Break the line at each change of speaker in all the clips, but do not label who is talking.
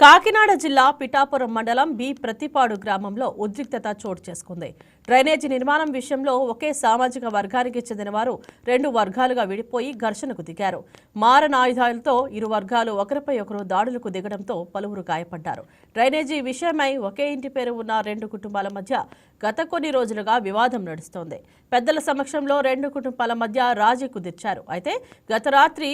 కాకినాడ జిల్లా పిఠాపురం మండలం బి ప్రతిపాడు గ్రామంలో ఉద్రిక్తత చోటు చేసుకుంది. డ్రైనేజీ నిర్మాణం విషయంలో ఒకే సామాజిక వర్గానికి చెందిన వారు రెండు వర్గాలుగా విడిపోయి ఘర్షణకు దిగారు. మారణాయుధాలతో ఇరు వర్గాలు ఒకరిపై ఒకరు దాడులకు దిగడంతో పలువురు గాయపడ్డారు. డ్రైనేజీ విషయమై ఒకే ఇంటి పేరు ఉన్న రెండు కుటుంబాల మధ్య గత కొన్ని రోజులుగా వివాదం నడుస్తోంది. పెద్దల సమక్షంలో రెండు కుటుంబాల మధ్య రాజీ కుదిర్చారు. అయితే గత రాత్రి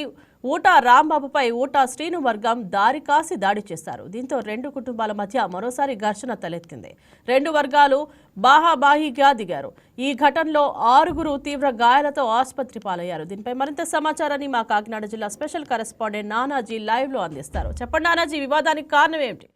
ఊటా రాంబాబుపై ఊటా శ్రీను వర్గం దారి కాసి దాడి చేశారు. దీంతో రెండు కుటుంబాల మధ్య మరోసారి ఘర్షణ తలెత్తింది. రెండు వర్గాలు బాహాబాహీగా దిగారు. ఈ ఘటనలో 6 తీవ్ర గాయాలతో ఆసుపత్రి పాలయ్యారు. దీనిపై మరింత సమాచారాన్ని మా కాకినాడ జిల్లా స్పెషల్ కరెస్పాండెంట్ నానాజీ లైవ్ లో అందిస్తారు. చెప్పండి నానాజీ, వివాదానికి కారణం ఏమిటి?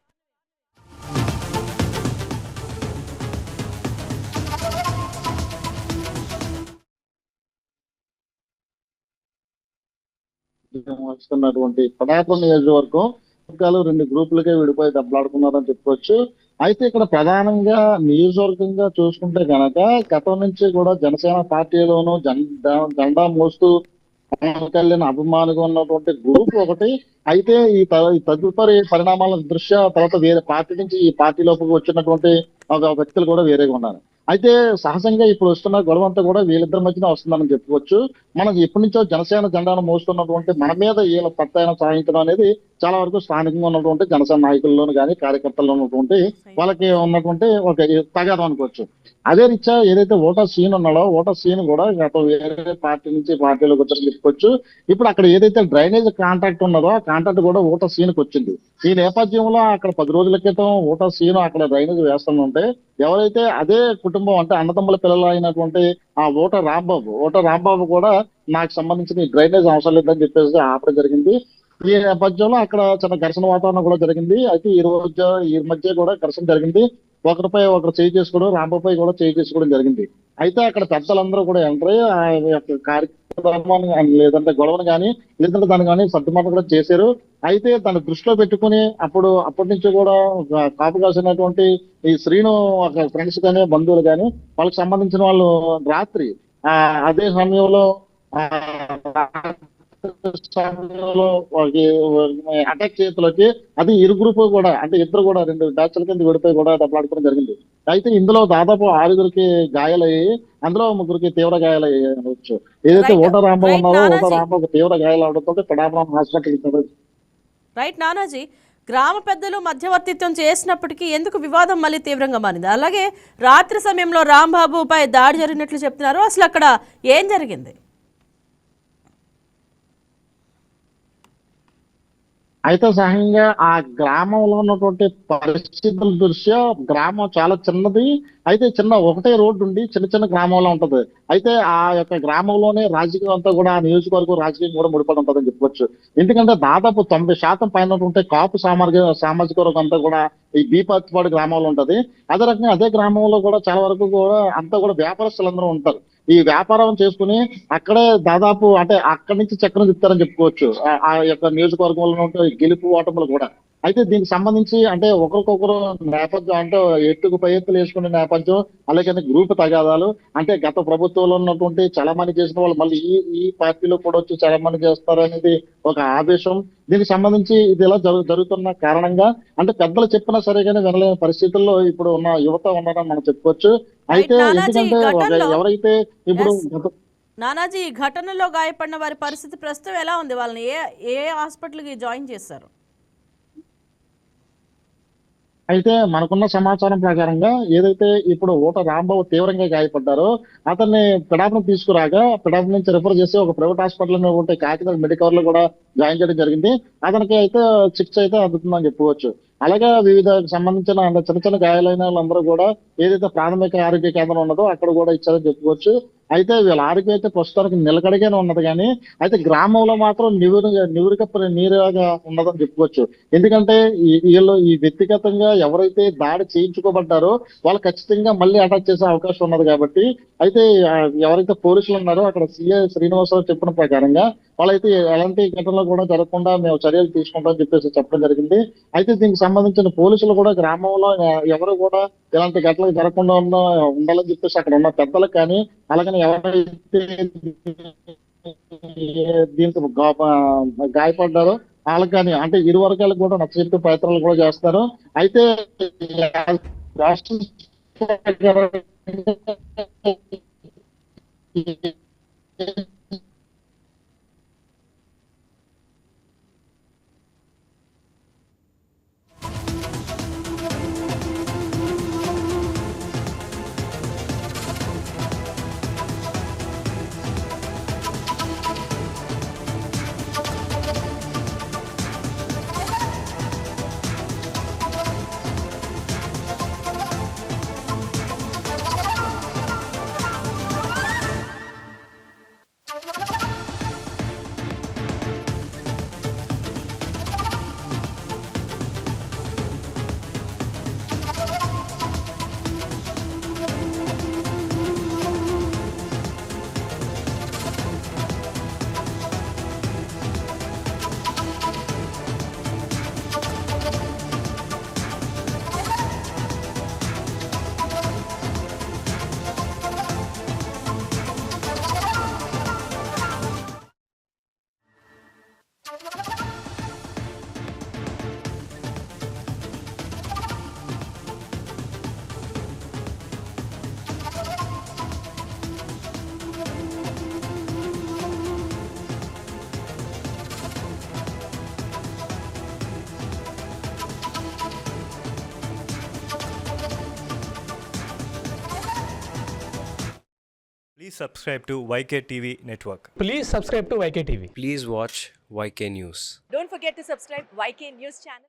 వస్తున్నటువంటి పిఠాపురం నియోజకవర్గం వర్గాలు రెండు గ్రూపులకే విడిపోయి దెబ్బలాడుకున్నారని చెప్పుకోవచ్చు. అయితే ఇక్కడ ప్రధానంగా నియోజకవర్గంగా చూసుకుంటే కనుక గతం నుంచి కూడా జనసేన పార్టీలోనూ జెండా మోస్తూ పవన్ కళ్యాణ్ అభిమానిగా ఉన్నటువంటి గ్రూప్ ఒకటి. అయితే ఈ తదుపరి పరిణామాల దృష్ట్యా తర్వాత వేరే పార్టీ నుంచి ఈ పార్టీలోకి వచ్చినటువంటి ఒక వ్యక్తులు కూడా వేరేగా ఉన్నారు. అయితే సహజంగా ఇప్పుడు వస్తున్న గొడవ అంతా కూడా వీళ్ళిద్దరి మధ్యన వస్తుందని చెప్పుకోవచ్చు. మనం ఎప్పటి నుంచో జనసేన జెండాను మోస్తున్నటువంటి మన మీద వీళ్ళ పత్తాయన సాధించడం అనేది చాలా వరకు స్థానికంగా ఉన్నటువంటి జనసేన నాయకుల్లోనూ కానీ కార్యకర్తల్లో ఉన్నటువంటి వాళ్ళకి ఉన్నటువంటి ఒక తగాదం అనుకోవచ్చు. అదే రీత్యా ఏదైతే ఊటా సీన్ ఉన్నాడో ఊటా సీన్ కూడా గత వేరే పార్టీ నుంచి పార్టీలోకి వచ్చారని చెప్పుకోవచ్చు. ఇప్పుడు అక్కడ ఏదైతే డ్రైనేజ్ కాంట్రాక్ట్ ఉన్నదో ఆ కాంట్రాక్ట్ కూడా ఊటా సీన్కి వచ్చింది. ఈ నేపథ్యంలో అక్కడ 10 రోజుల క్రితం ఊటా సీన్ అక్కడ డ్రైనేజ్ వేస్తుంటే ఎవరైతే అదే కుటుంబం అంటే అన్నదమ్ముల పిల్లలు అయినటువంటి ఆ ఊటా రాంబాబు కూడా నాకు సంబంధించిన ఈ డ్రైనేజ్ అవసరం లేదని చెప్పేసి ఆపడం జరిగింది. ఈ నేపథ్యంలో అక్కడ చిన్న ఘర్షణ వాతావరణం కూడా జరిగింది. అయితే ఈ మధ్య కూడా ఘర్షణ జరిగింది. ఒకరిపై ఒకరు చేయి చేసుకోవడం, రాంబాబుపై కూడా చేయి చేసుకోవడం జరిగింది. అయితే అక్కడ పెద్దలందరూ కూడా ఎంటర్ అయ్యి ఆ యొక్క కార్యక్రమాన్ని లేదంటే గొడవను కానీ లేదంటే దాన్ని కానీ సర్దుమాటం కూడా చేశారు. అయితే దాన్ని దృష్టిలో పెట్టుకుని అప్పటి నుంచి కూడా కాపు కాసినటువంటి ఈ శ్రీను ఫ్రెండ్స్ కానీ బంధువులు కానీ వాళ్ళకి సంబంధించిన వాళ్ళు రాత్రి అదే సమయంలో అటాక్ చేతులకి అది ఇరు గ్రూప్ కూడా అంటే ఇద్దరు కూడా రెండు బ్యాచ్ల కింద విడిపోయి కూడా దెబ్బలాడుకోవడం జరిగింది. అయితే ఇందులో దాదాపు 6 గాయాలయ్యి అందులో 3 తీవ్ర గాయాలయ్యాయి అనవచ్చు. ఏదైతే ఊటా రాంబాబు ఉన్నారో ఊటా రాంబాబు తీవ్ర గాయాలు అవడంతో పిఠాపురం హాస్పిటల్.
రైట్ నానాజీ, గ్రామ పెద్దలు మధ్యవర్తిత్వం చేసినప్పటికీ ఎందుకు వివాదం మళ్ళీ తీవ్రంగా మారింది? అలాగే రాత్రి సమయంలో రాంబాబుపై దాడి జరిగినట్లు చెప్తున్నారు. అసలు అక్కడ ఏం జరిగింది?
అయితే సహజంగా ఆ గ్రామంలో ఉన్నటువంటి పరిస్థితుల దృష్ట్యా గ్రామం చాలా చిన్నది. అయితే ఒకటే రోడ్డు ఉండి చిన్న గ్రామంలో ఉంటది. అయితే ఆ యొక్క గ్రామంలోనే రాజకీయం అంతా కూడా ఆ నియోజకవర్గం రాజకీయం కూడా ముడిపడి ఉంటుందని చెప్పవచ్చు. ఎందుకంటే దాదాపు 90% పైన ఉంటే కాపు సామాజిక వర్గం అంతా కూడా ఈ బీపత్తిపాడు గ్రామంలో ఉంటది. అదే రకంగా అదే గ్రామంలో కూడా చాలా వరకు కూడా అంతా కూడా వ్యాపారస్తులందరూ ఉంటారు. ఈ వ్యాపారం చేసుకుని అక్కడే దాదాపు అంటే అక్కడి నుంచి చక్రం తిప్పుతారని చెప్పుకోవచ్చు ఆ యొక్క నియోజకవర్గంలో ఉంటే గెలుపు ఓటములు కూడా. అయితే దీనికి సంబంధించి అంటే ఒకరికొకరు నేపథ్యం అంటే ఎత్తుకు పై ఎత్తులు వేసుకునే నేపథ్యం, అలాగే గ్రూప్ తగాదాలు అంటే గత ప్రభుత్వంలో ఉన్నటువంటి చలామణి చేసిన వాళ్ళు మళ్ళీ ఈ పార్టీలో కూడా వచ్చి చలామణి చేస్తారు అనేది ఒక ఆదేశం. దీనికి సంబంధించి ఇది ఇలా జరుగుతున్న కారణంగా అంటే పెద్దలు చెప్పినా సరే కానీ వినలేని పరిస్థితుల్లో ఇప్పుడు ఉన్న యువత ఉన్నారని మనం చెప్పుకోవచ్చు. అయితే ఎందుకంటే ఎవరైతే ఇప్పుడు
నానాజీ, ఈ ఘటనలో గాయపడిన వారి పరిస్థితి ప్రస్తుతం ఎలా ఉంది? వాళ్ళని ఏ హాస్పిటల్కి జాయిన్ చేశారు?
అయితే మనకున్న సమాచారం ప్రకారంగా ఏదైతే ఇప్పుడు ఊటా రాంబాబు తీవ్రంగా గాయపడ్డారో అతన్ని పిఠాపురం తీసుకురాగా పిఠాపురం నుంచి రిఫర్ చేసి ఒక ప్రైవేట్ హాస్పిటల్ ఉంటే కాకినాడ మెడికవర్ లో కూడా జాయిన్ చేయడం జరిగింది. అతనికి అయితే చికిత్స అయితే అందుతుందని చెప్పుకోవచ్చు. అలాగే వివిధ సంబంధించిన చిన్న గాయాలైన వాళ్ళందరూ కూడా ఏదైతే ప్రాథమిక ఆరోగ్య కేంద్రం ఉన్నదో అక్కడ కూడా ఇచ్చారని చెప్పుకోవచ్చు. అయితే వీళ్ళ ఆరోగ్యం అయితే ప్రస్తుతానికి నిలకడగానే ఉన్నది కానీ అయితే గ్రామంలో మాత్రం నీరుగా ఉన్నదని చెప్పుకోవచ్చు. ఎందుకంటే వీళ్ళు ఈ వ్యక్తిగతంగా ఎవరైతే దాడి చేయించుకోబడ్డారో వాళ్ళు ఖచ్చితంగా మళ్ళీ అటాక్ చేసే అవకాశం ఉన్నది కాబట్టి అయితే ఎవరైతే పోలీసులు ఉన్నారో అక్కడ సిఐ శ్రీనివాసరావు చెప్పిన ప్రకారంగా వాళ్ళైతే ఎలాంటి ఘటనలు కూడా జరగకుండా మేము చర్యలు తీసుకుంటామని చెప్పేసి చెప్పడం జరిగింది. అయితే దీనికి సంబంధించిన పోలీసులు కూడా గ్రామంలో ఎవరు కూడా ఇలాంటి ఘటనలు జరగకుండా ఉండాలని చెప్పేసి అక్కడ ఉన్న పెద్దలకు కానీ అలాగని ఎవరైతే దీంతో గాయపడ్డారో వాళ్ళకని అంటే ఇరు వర్గాలకు కూడా నచ్చజెప్పే ప్రయత్నాలు కూడా చేస్తారు. అయితే రాష్ట్ర
Please subscribe to YK TV Network.
Please subscribe to YK TV.
Please watch YK News.
Don't forget to subscribe YK News channel.